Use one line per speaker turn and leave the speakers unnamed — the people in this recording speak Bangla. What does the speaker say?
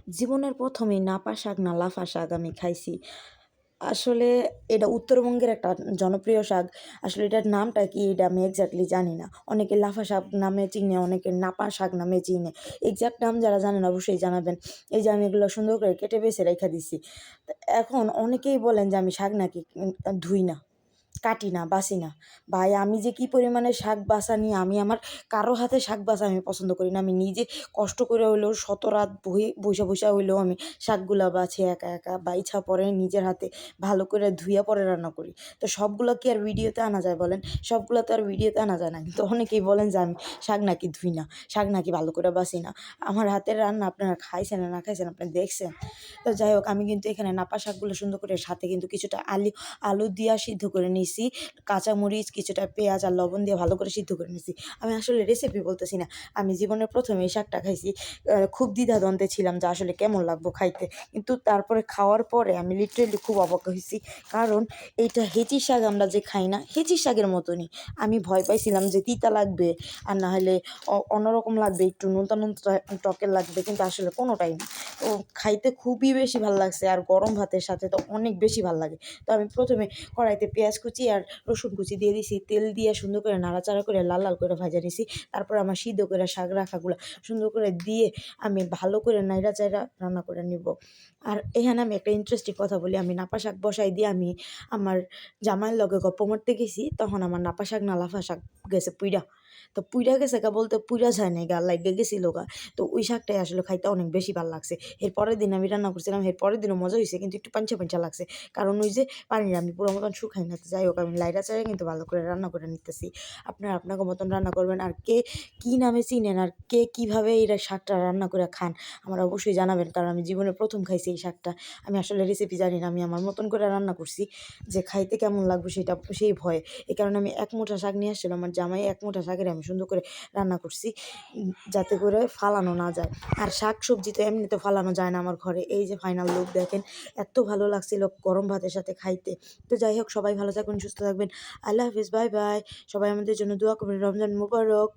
জীবনের প্রথমেই নাপা শাক না লাফা শাক আমি খাইছি। আসলে এটা উত্তরবঙ্গের একটা জনপ্রিয় শাক। আসলে এটার নামটা কি এটা আমি এক্সাক্টলি জানি না। অনেকে লাফা শাক নামে চিনে, অনেকে নাপা শাক নামে চিনে। এক্সাক্ট নাম যারা জানেন অবশ্যই জানাবেন। এই যে আমি এগুলো সুন্দর করে কেটে বেছে রেখে দিছি। তো এখন অনেকেই বলেন যে আমি শাক নাকি ধুই না, কাটি না, বাছি না। ভাই আমি যে কি পরিমাণে শাক বাছা নিয়ে আমি আমার কারো হাতে শাক বাছা আমি পছন্দ করি না। আমি নিজে কষ্ট করে হইলেও শত রাত বইসা হইলেও আমি শাকগুলা বাছি একা, একা বাইছা পরে নিজের হাতে ভালো করে ধুইয়া পরে রান্না করি। তো সবগুলা কি আর ভিডিওতে আনা যায় বলেন? সবগুলা তো আর ভিডিওতে আনা যায় না। কিন্তু অনেকেই বলেন যে আমি শাক নাকি ধুই না, শাক নাকি ভালো করে বাছি না। আমার হাতের রান্না আপনারা খাইছেন না খাইছেন আপনি দেখছেন। তো যাই হোক আমি কিন্তু এখানে নাপা শাকগুলো সুন্দর করে সাথে কিন্তু কিছুটা আলু দিয়া সিদ্ধ করে নিছি, কাঁচামরিচ, কিছুটা পেঁয়াজ আর লবণ দিয়ে ভালো করে সিদ্ধ করে নিছি। আমি আসলে রেসিপি বলতেছি না। আমি জীবনের ১ম এই শাকটা খাইছি। খুব দ্বিধাদ্বন্দ্বে ছিলাম যে আসলে কেমন লাগবো খাইতে। কিন্তু তারপরে খাওয়ার পরে আমি লিটারেলি খুব অবাক হইছি। কারণ এইটা হেঁচি শাক আমরা যে খাই না, হেঁচি শাকের মতনই। আমি ভয় পাইছিলাম যে তিতা লাগবে আর না হলে অন্যরকম লাগবে, একটু নোনতা নোনতা টকের লাগবে, কিন্তু আসলে কোনোটাই না। তো খাইতে খুবই বেশি ভাল লাগছে আর গরম ভাতের সাথে তো অনেক বেশি ভাল লাগে। তো আমি ১ম এ কড়াইতে পেঁয়াজ কুচি আর রসুন কুচি দিয়ে দিছি। তেল দিয়ে সুন্দর করে নাড়াচাড়া করে লাল, লাল করে ভাইজা নিছি। তারপর আমার সিদ্ধ করে শাক রাখাগুলা সুন্দর করে দিয়ে আমি ভালো করে নাইড়া-চাইড়া রান্না করে নিব। আর এখানে আমি একটা ইন্টারেস্টিং কথা বলি, আমি নাপা শাক বসাই দিয়ে আমি আমার জামাইয়ের লগে গপ্প মারতে গেছি। তখন আমার নাপা শাক না লাফা শাক গেছে পুইড়া। তো পুইড়া গেছে গা বলতে পুইড়া যায় নাই গা, লাইগা গেছিল গা। তো ওই শাকটাই আসলে খাইতে অনেক বেশি ভাল লাগছে। এর পরের দিন আমি রান্না করছিলাম, এর পরের দিনও মজা হইছে, কিন্তু একটু পাঞ্চা, পাঞ্চা লাগছে। কারণ ওই যে পানিটা আমি পুরো মতন শুকাই না। তো যাই হোক আমি লাইড়া-চাইড়া কিন্তু ভালো করে রান্না করে নিতেছি। আপনারা আপনাকে মতন রান্না করবেন। আর কে কি নামে চিনেন আর কে কিভাবে এই শাকটা রান্না করে খান আমার অবশ্যই জানাবেন। কারণ আমি জীবনে ১ম খাইছি এই শাকটা। আমি আসলে রেসিপি জানি না। আমি আমার মতন করে রান্না করছি। যে খাইতে কেমন লাগবে সেটা সেই ভয়ে। এই কারণে আমি ১ মুঠা শাক নিয়ে আসছিলাম। আমার জামাই ১ মুঠা শাকের আমি সুন্দর করে রান্না করছি। যাতে করে ফালানো না যায়। আর শাক-সবজি তো এমনিতে ফালানো যায় না আমার ঘরে। এই যে ফাইনাল লুক দেখেন। এত ভালো লাগছিল গরম ভাতের সাথে খাইতে। তো যাই হোক সবাই ভালো থাকবেন, সুস্থ থাকবেন। আল্লাহ হাফেজ, বাই, বাই। সবাই আমাদের জন্য দোয়া করবেন। রমজান মোবারক।